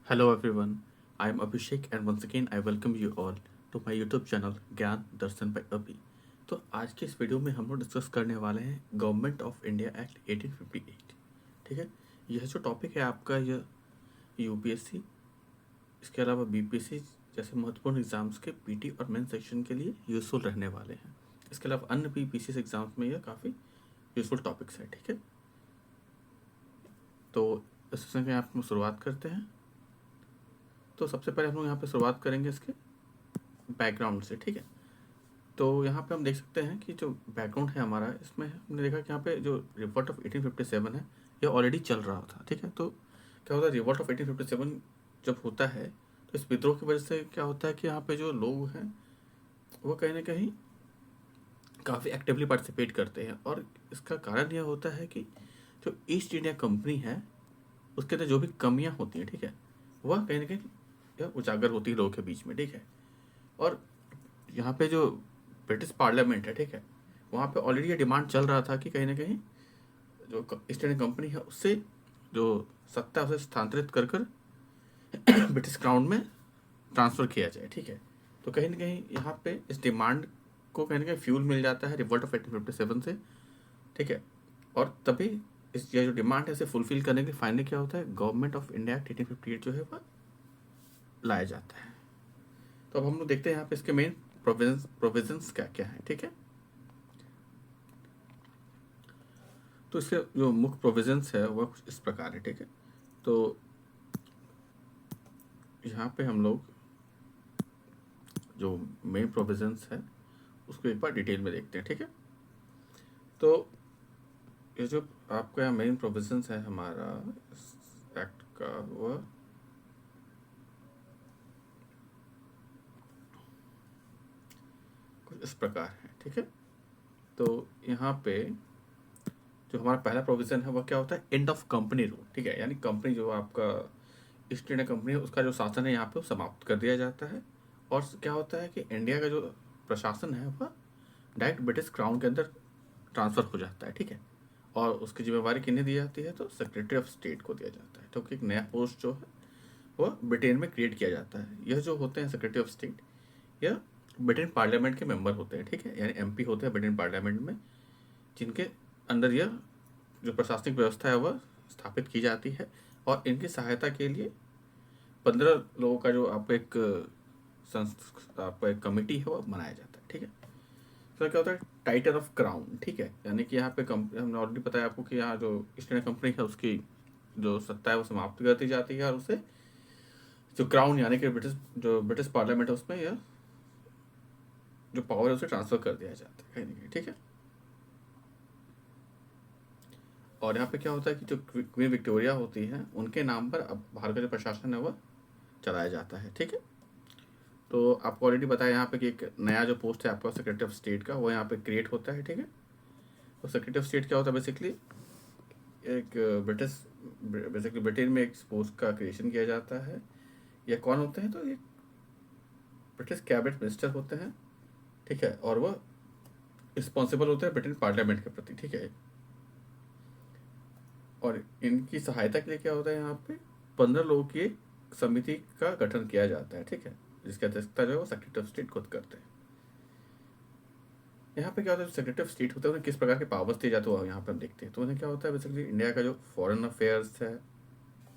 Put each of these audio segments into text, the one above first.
Hello everyone, I am Abhishek and once again I welcome you all to my YouTube channel ज्ञान दर्शन by अभी। तो आज के इस वीडियो में हम लोग डिस्कस करने वाले हैं गवर्नमेंट ऑफ इंडिया एक्ट 1858। ठीक है, यह जो टॉपिक है आपका यह यूपीएससी, इसके अलावा बीपीएससी जैसे महत्वपूर्ण एग्जाम्स के पीटी और मेन सेक्शन के लिए यूजफुल रहने वाले हैं। इसके अलावा अन्य भी पीसीएस एग्जाम्स में यह काफ़ी यूजफुल टॉपिक्स है। ठीक है, तो इस सेशन में आप शुरुआत करते हैं। तो सबसे पहले हम लोग यहाँ पे शुरुआत करेंगे इसके बैकग्राउंड से। ठीक है, तो यहाँ पे हम देख सकते हैं कि जो बैकग्राउंड है हमारा, इसमें हमने देखा कि यहाँ पे जो रिवॉल्ट ऑफ 1857 है ये ऑलरेडी चल रहा था। ठीक है, तो क्या होता है, रिवॉल्ट ऑफ 1857 जब होता है तो इस विद्रोह की वजह से क्या होता है कि यहाँ पे जो लोग हैं वो कहीं ना कहीं काफ़ी एक्टिवली पार्टिसिपेट करते हैं। और इसका कारण यह होता है कि जो ईस्ट इंडिया कंपनी है उसके अंदर जो भी कमियाँ होती हैं, ठीक है, वह कहीं ना कहीं यह उजागर होती है लोगों के बीच में। ठीक है, और यहाँ पे जो ब्रिटिश पार्लियामेंट है, ठीक है, वहाँ पे ऑलरेडी ये डिमांड चल रहा था कि कहीं ना कहीं जो ईस्ट इंडियन कंपनी है उससे जो सत्ता है उसे स्थानांतरित कर कर ब्रिटिश क्राउन में ट्रांसफ़र किया जाए। ठीक है, तो कहीं ना कहीं यहाँ पे इस डिमांड को कहीं ना कहीं फ्यूल मिल जाता है रिवॉल्ट ऑफ 1857 से। ठीक है, और तभी इस ये जो डिमांड है इसे फुलफिल करने के लिए फाइनली क्या होता है, गवर्नमेंट ऑफ इंडिया एक्ट 1858 जो है वह लाया जाता है। तो अब हम लोग देखते हैं यहाँ पे इसके मेन प्रोविजंस क्या क्या है। ठीक है, तो इसके जो मुख्य प्रोविजंस है वह कुछ इस प्रकार है। ठीक है, तो यहाँ पे हम लोग जो मेन प्रोविजंस है उसको एक बार डिटेल में देखते हैं। ठीक है, तो ये जो आपका यहाँ मेन प्रोविजंस है हमारा इस एक्ट का, वह कुछ इस प्रकार है। ठीक है, तो यहाँ पे जो हमारा पहला प्रोविज़न है वह क्या होता है, एंड ऑफ कंपनी रूल। ठीक है, यानी कंपनी जो आपका ईस्ट इंडिया कंपनी है उसका जो शासन है यहाँ पे वो समाप्त कर दिया जाता है। और क्या होता है कि इंडिया का जो प्रशासन है वह डायरेक्ट ब्रिटिश क्राउन के अंदर ट्रांसफ़र हो जाता है। ठीक है, और उसकी जिम्मेवारी किन्हें दी जाती है, तो सेक्रेटरी ऑफ स्टेट को दिया जाता है। तो एक नया पोस्ट जो है वह ब्रिटेन में क्रिएट किया जाता है। यह जो होते हैं सेक्रेटरी ऑफ स्टेट, यह ब्रिटेन पार्लियामेंट के मेंबर होते हैं। ठीक है, यानी एमपी होते हैं ब्रिटेन पार्लियामेंट में, जिनके अंदर यह जो प्रशासनिक व्यवस्था है वह स्थापित की जाती है। और इनकी सहायता के लिए 15 लोगों का जो आप एक आपका एक कमेटी है वो बनाया जाता है। ठीक है, तो क्या होता है, टाइटल ऑफ क्राउन। ठीक है, यानी कि यहाँ पे हमने ऑलरेडी बताया आपको कि यहाँ जो ईस्ट इंडिया कंपनी है उसकी जो सत्ता है वो समाप्त कर दी जाती है और उसे जो क्राउन यानी कि ब्रिटिश पार्लियामेंट है उसमें यह जो पावर है उसे ट्रांसफर कर दिया जाता है कहीं ना कहीं। ठीक है, और यहाँ पे क्या होता है कि जो क्वीन विक्टोरिया होती है उनके नाम पर अब भारत का जो प्रशासन है वह चलाया जाता है। ठीक है, तो आपको ऑलरेडी बताया यहाँ पे कि एक नया जो पोस्ट है आपका सेक्रेटरी ऑफ स्टेट का वो यहाँ पे क्रिएट होता है। ठीक है, तो सेक्रेटरी ऑफ स्टेट क्या होता है, बेसिकली एक बेसिकली ब्रिटेन में एक पोस्ट का क्रिएशन किया जाता है। ये कौन होते हैं, तो ये ब्रिटिश कैबिनेट मिनिस्टर होते हैं। ठीक है, और वह रिस्पॉन्सिबल होते हैं ब्रिटेन पार्लियामेंट के प्रति। ठीक है, और इनकी सहायता के लिए क्या होता है, यहाँ पे 15 लोगों की एक समिति का गठन किया जाता है। ठीक है, जिसकी अध्यक्षता जो है वो सेक्रेटरी ऑफ स्टेट खुद करते हैं। यहाँ पे क्या होता है, सेक्रेटरी ऑफ स्टेट होता है उन्हें किस प्रकार के पावर्स दिए जाते हैं यहाँ पे हम देखते हैं। तो उन्हें क्या होता है, बेसिकली इंडिया का जो फॉरेन अफेयर्स है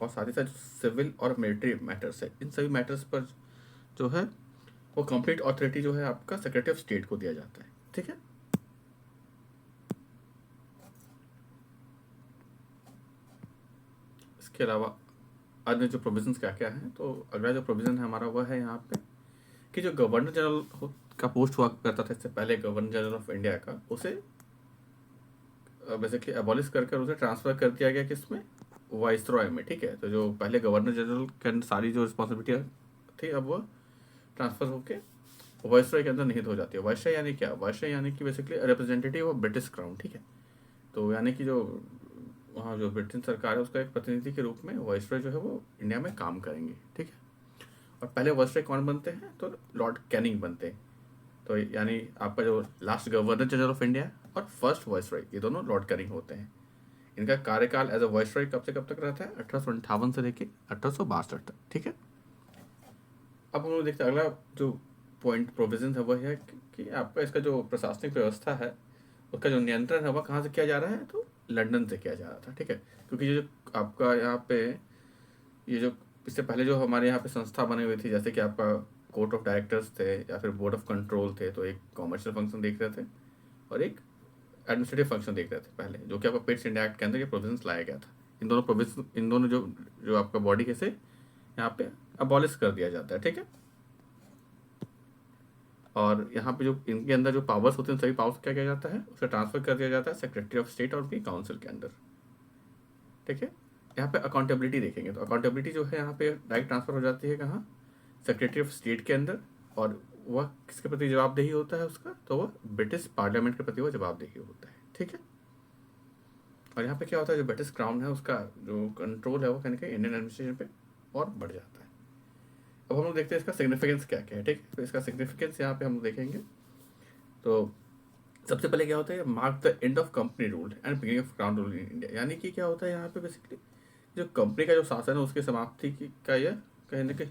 और साथ ही साथ सिविल और मिलिट्री मैटर्स है, इन सभी मैटर्स पर जो है वो कंप्लीट अथॉरिटी जो है आपका सेक्रेटरी ऑफ स्टेट को दिया जाता है। ठीक है, इसके अलावा अन्य जो प्रोविजंस क्या क्या हैं, तो अगला जो प्रोविज़न है हमारा वह है यहाँ पे कि जो गवर्नर जनरल का पोस्ट हुआ करता था इससे पहले, गवर्नर जनरल ऑफ इंडिया का, उसे बेसिकली अबॉलिश कर उसे ट्रांसफ़र कर दिया गया किसमें, वाइसरॉय में। ठीक है, तो जो पहले गवर्नर जनरल के अंदर सारी जो रिस्पॉन्सिबिलिटी थी अब वह ट्रांसफ़र होके वाइसरॉय के अंदर निहित हो जाती है। वाइसरॉय यानी क्या, वाइसरॉय यानी कि basically representative of British crown. ठीक है, तो यानी कि जो वहाँ जो ब्रिटेन सरकार है उसका एक प्रतिनिधि के रूप में वाइसरॉय जो है वो इंडिया में काम करेंगे। ठीक है, और पहले वाइसरॉय कौन बनते हैं, तो लॉर्ड कैनिंग बनते हैं। तो यानी आपका जो last governor general of India और फर्स्ट वाइसरॉय ये दोनों लॉर्ड कैनिंग होते हैं। इनका कार्यकाल एज अ वाइसरॉय कब से कब तक रहता है? 1858 से लेके 1862 तक, ठीक है। अब हम लोग देखते हैं अगला जो पॉइंट प्रोविजन है वह है कि आपका इसका जो प्रशासनिक व्यवस्था है उसका जो नियंत्रण है वह कहाँ से किया जा रहा है? तो लंदन से किया जा रहा था, ठीक है। क्योंकि ये जो आपका यहाँ पे ये जो इससे पहले जो हमारे यहाँ पे संस्था बनी हुई थी, जैसे कि आपका कोर्ट ऑफ डायरेक्टर्स थे या फिर बोर्ड ऑफ कंट्रोल थे, तो एक कॉमर्शियल फंक्शन देख रहे थे और एक एडमिनिस्ट्रेटिव फंक्शन देख रहे थे पहले, जो कि आपका पेट्स इंडिया एक्ट के अंदर ये प्रोविजंस लाया गया था। इन दोनों जो जो आपका बॉडी के से यहाँ पे अबॉलिश कर दिया जाता है, ठीक है। और यहाँ पे जो इनके अंदर जो पावर्स होते हैं सभी पावर्स क्या किया जाता है, उसे ट्रांसफर कर दिया जाता है सेक्रेटरी ऑफ स्टेट और उनकी काउंसिल के अंदर, ठीक है। यहाँ पे अकाउंटेबिलिटी देखेंगे तो अकाउंटेबिलिटी जो है यहाँ पे डायरेक्ट ट्रांसफर हो जाती है कहाँ? सेक्रेटरी ऑफ स्टेट के अंदर। और वह किसके प्रति जवाबदेही होता है उसका? तो वह ब्रिटिश पार्लियामेंट के प्रति वह जवाबदेही होता है, ठीक है। और यहाँ पे क्या होता है, जो ब्रिटिश क्राउन है उसका जो कंट्रोल है वो कहने के इंडियन एडमिनिस्ट्रेशन पे और बढ़ जाता है। अब हम लोग देखते हैं इसका सिग्निफिकेंस क्या क्या है, ठीक है। तो इसका सिग्निफिकेंस यहाँ पे हम लोग देखेंगे तो सबसे पहले क्या होता है, mark the end of company rule and beginning of crown rule in India. यानी कि क्या होता है यहाँ पे बेसिकली जो कंपनी का जो शासन है उसकी समाप्ति का यह कहीं ना कहीं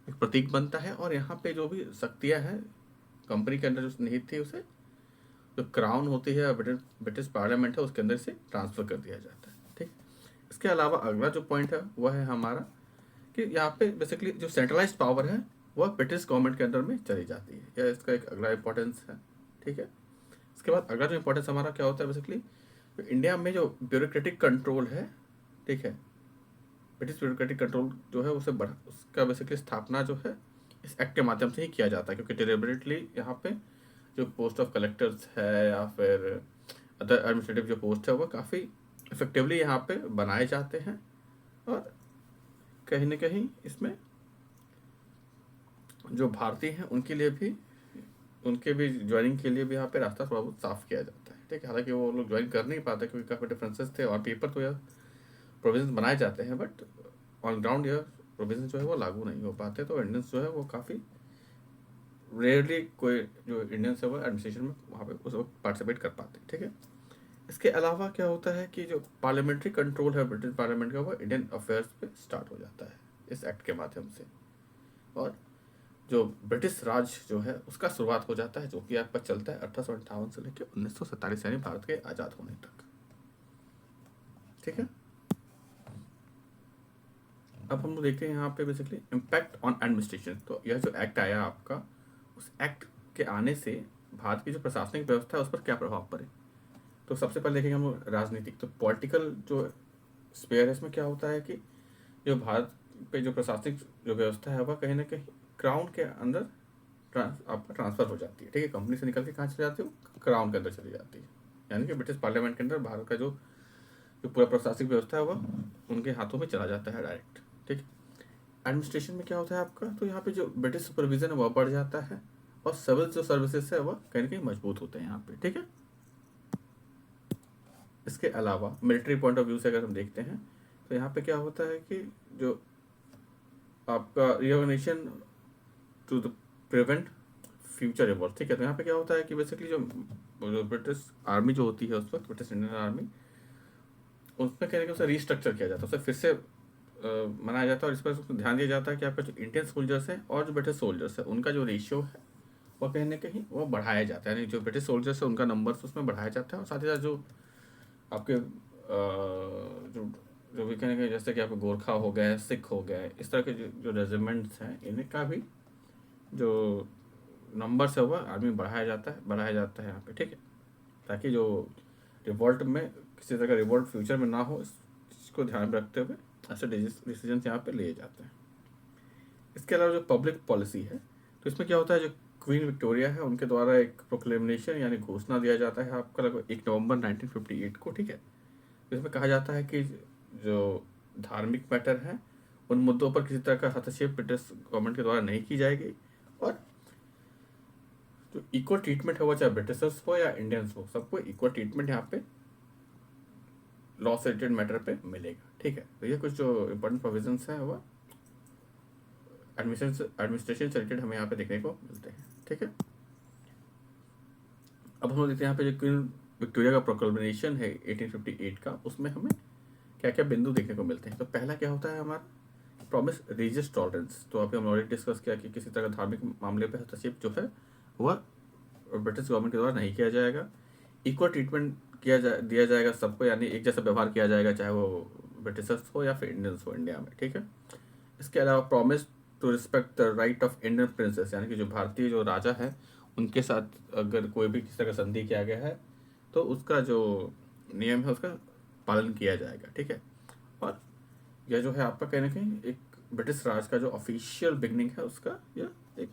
एक प्रतीक बनता है। और यहाँ पे जो भी शक्तियाँ हैं कंपनी के अंदर जो निहित थी उसे जो क्राउन होती है ब्रिटिश पार्लियामेंट है उसके अंदर से ट्रांसफर कर दिया जाता है, ठीक। इसके अलावा अगला जो पॉइंट है वह है हमारा कि यहाँ पे बेसिकली जो सेंट्रलाइज्ड पावर है वह ब्रिटिश गवर्नमेंट के अंदर में चली जाती है। यह इसका एक अगला इंपॉर्टेंस है, ठीक है। इसके बाद अगला जो इंपॉर्टेंस हमारा क्या होता है, बेसिकली इंडिया में जो ब्यूरोक्रेटिक कंट्रोल है, ठीक है, ब्रिटिश ब्यूरोक्रेटिक कंट्रोल जो है उसे उसका बेसिकली स्थापना जो है इस एक्ट के माध्यम से ही किया जाता है। क्योंकि डिलिबरेटली यहाँ पे जो पोस्ट ऑफ कलेक्टर्स है या फिर अदर एडमिनिस्ट्रेटिव जो पोस्ट है वो काफ़ी इफेक्टिवली यहाँ पे बनाए जाते हैं। और कहीं ना कहीं इसमें जो भारतीय हैं उनके भी ज्वाइनिंग के लिए भी यहाँ पे रास्ता थोड़ा बहुत साफ किया जाता है, ठीक है। हालांकि वो लोग ज्वाइन कर नहीं पाते क्योंकि काफ़ी डिफरेंसेस थे और पेपर तो यह प्रोविजन बनाए जाते हैं, बट ऑन ग्राउंड यह प्रोविजन जो है वो लागू नहीं हो पाते। तो इंडियंस जो है वो काफ़ी रेयरली कोई जो इंडियंस है वो एडमिनिस्ट्रेशन में वहाँ पे उस वक्त पार्टिसिपेट कर पाते हैं, ठीक है। इसके अलावा क्या होता है कि जो पार्लियामेंट्री कंट्रोल है ब्रिटिश पार्लियामेंट का वो इंडियन अफेयर्स पे स्टार्ट हो जाता है इस एक्ट के माध्यम से। और जो ब्रिटिश राज जो है उसका शुरुआत हो जाता है जो कि आपका चलता है 1858 से लेकर 1947 यानी भारत के आज़ाद होने तक, ठीक है। अब हम लोग देखते हैं यहाँ पे बेसिकली इम्पैक्ट ऑन एडमिनिस्ट्रेशन। तो यह जो एक्ट आया आपका, उस एक्ट के आने से भारत की जो प्रशासनिक व्यवस्था है उस पर क्या प्रभाव पड़े। तो सबसे पहले देखेंगे हम लोग राजनीतिक। तो पॉलिटिकल जो स्पेयर है इसमें क्या होता है कि जो भारत पे जो प्रशासनिक जो व्यवस्था है वह कहीं ना कहीं क्राउन के अंदर आपका ट्रांसफर हो जाती है, ठीक है। कंपनी से निकल के कहाँ चली जाती है, क्राउन के अंदर चली जाती है। यानी कि ब्रिटिश पार्लियामेंट के अंदर भारत का जो जो पूरा प्रशासनिक व्यवस्था है वह उनके हाथों में चला जाता है डायरेक्ट, ठीक। एडमिनिस्ट्रेशन में क्या होता है आपका, तो यहाँ पे जो ब्रिटिश सुपरविजन है वह बढ़ जाता है और सिविल जो सर्विसेज है वह कहीं ना कहीं मजबूत होते हैं यहाँ पे, ठीक है। इसके अलावा मिलिट्री पॉइंट ऑफ व्यू से अगर हम देखते हैं तो यहाँ पे क्या होता है कि जो आपका reorganisation to the prevent future revolt, ठीक है। तो यहाँ पे क्या होता है कि बेसिकली जो ब्रिटिश आर्मी जो होती है उस वक्त ब्रिटिश इंडियन आर्मी, उसमें कहने के उसे रीस्ट्रक्चर किया जाता है, उसे फिर से मनाया जाता है। और इस पर ध्यान दिया जाता है कि आपका जो इंडियन सोल्जर्स है और जो ब्रिटिश सोल्जर्स है उनका जो रेशियो है वह कहीं ना कहीं वो बढ़ाया जाता है। यानी जो ब्रिटिश सोल्जर्स है उनका नंबर्स उसमें बढ़ाया जाता है। और साथ ही साथ जो आपके जो जो भी कहने के जैसे कि आपके गोरखा हो गए, सिख हो गए, इस तरह के जो रेजिमेंट्स हैं इनका भी जो नंबर्स है वह आर्मी बढ़ाया जाता है यहाँ पे, ठीक है। ताकि जो रिवॉल्ट में किसी तरह का रिवॉल्ट फ्यूचर में ना हो इस चीज़ को ध्यान में रखते हुए ऐसे डिसीजन यहाँ पे लिए जाते हैं। इसके अलावा जो पब्लिक पॉलिसी है तो इसमें क्या होता है, जो क्वीन विक्टोरिया है उनके द्वारा एक प्रोक्लेमेशन यानी घोषणा दिया जाता है आपका लगभग 1 नवंबर 1958 को, ठीक है। इसमें कहा जाता है कि जो धार्मिक मैटर है उन मुद्दों पर किसी तरह का हस्तक्षेप ब्रिटिश गवर्नमेंट के द्वारा नहीं की जाएगी। और जो इक्वल ट्रीटमेंट है वो चाहे ब्रिटिशर्स हो या इंडियंस हो, सबको इक्वल ट्रीटमेंट यहाँ पे लॉ से रिलेटेड मैटर पे मिलेगा, ठीक है। तो ये कुछ जो इंपॉर्टेंट प्रोविजंस हैं वो एडमिनिस्ट्रेशन से रिलेटेड हमें यहाँ पे देखने को मिलते हैं, ठीक है। अब हम लोग देखते हैं यहाँ पे जो क्वीन विक्टोरिया का प्रोक्लेमेशन है 1858 का, उसमें हमें क्या क्या बिंदु देखने को मिलते हैं। तो पहला क्या होता है हमारा प्रॉमिस रिलीजियस टॉलरेंस। तो अभी हम ऑलरेडी डिस्कस किया कि किसी तरह का धार्मिक मामले पर हस्तक्षेप जो है वह ब्रिटिश गवर्नमेंट के द्वारा नहीं किया जाएगा। इक्वल ट्रीटमेंट दिया जाएगा सबको, यानी एक जैसा व्यवहार किया जाएगा, चाहे वो ब्रिटिशर्स हो या फिर इंडियंस हो इंडिया में, ठीक है। इसके अलावा promise to respect the right of Indian princes, यानी कि जो भारतीय जो राजा है उनके साथ अगर कोई भी किसी तरह का संधि किया गया है तो उसका जो नियम है उसका पालन किया जाएगा, ठीक है। और यह जो है आपका कहने के एक ब्रिटिश राज का जो ऑफिशियल बिगनिंग है उसका यह एक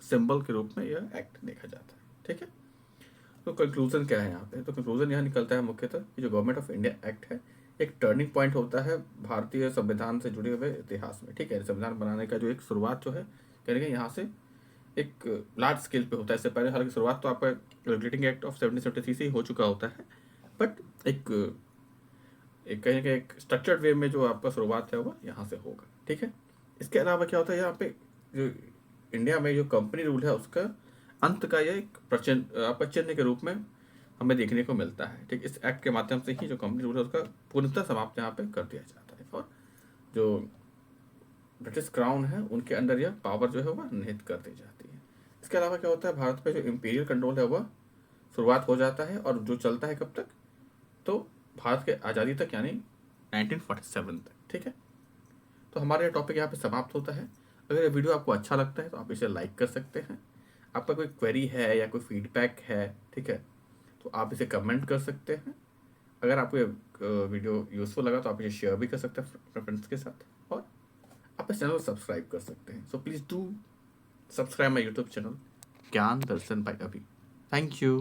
सिंबल के रूप में यह एक्ट देखा जाता है, ठीक है। तो कंक्लूजन क्या है यहाँ पे? तो कंक्लूजन यह निकलता है मुख्यतः कि जो गवर्नमेंट ऑफ इंडिया एक्ट है एक टर्निंग पॉइंट होता है भारतीय संविधान से जुड़े हुए इतिहास में, ठीक है। संविधान बनाने का जो एक शुरुआत जो है कहेंगे यहाँ से एक लार्ज स्केल पे होता है। इससे पहले हालांकि शुरुआत तो आपका रेगुलेटिंग एक्ट ऑफ 1773 से ही हो चुका होता है, बट एक एक कहें कि एक स्ट्रक्चर्ड वे में जो आपका शुरुआत है वो यहाँ से होगा, ठीक है। इसके अलावा क्या होता है यहाँ पे जो इंडिया में जो कंपनी रूल है उसका अंत का यह एक आपका चिन्ह के रूप में हमें देखने को मिलता है, ठीक। इस एक्ट के माध्यम से ही जो कंपनी रूल है उसका पूर्णतः समाप्त यहाँ पे कर दिया जाता है और जो ब्रिटिश क्राउन है उनके अंडर यह पावर जो है वह निहित कर दी जाती है। इसके अलावा क्या होता है भारत पे जो इम्पीरियल कंट्रोल है वह शुरुआत हो जाता है और जो चलता है कब तक, तो भारत के आज़ादी तक, यानी 1947 तक, ठीक है। तो हमारा यह टॉपिक यहाँ पे समाप्त होता है। अगर ये वीडियो आपको अच्छा लगता है तो आप इसे लाइक कर सकते हैं। आपका कोई क्वेरी है या कोई फीडबैक है, ठीक है, तो आप इसे कमेंट कर सकते हैं। अगर आपको ये वीडियो यूजफुल लगा तो आप इसे शेयर भी कर सकते हैं अपने फ्रेंड्स के साथ और आप इस चैनल को सब्सक्राइब कर सकते हैं। So please do subscribe my YouTube channel ज्ञान दर्शन बाय अभी। Thank you.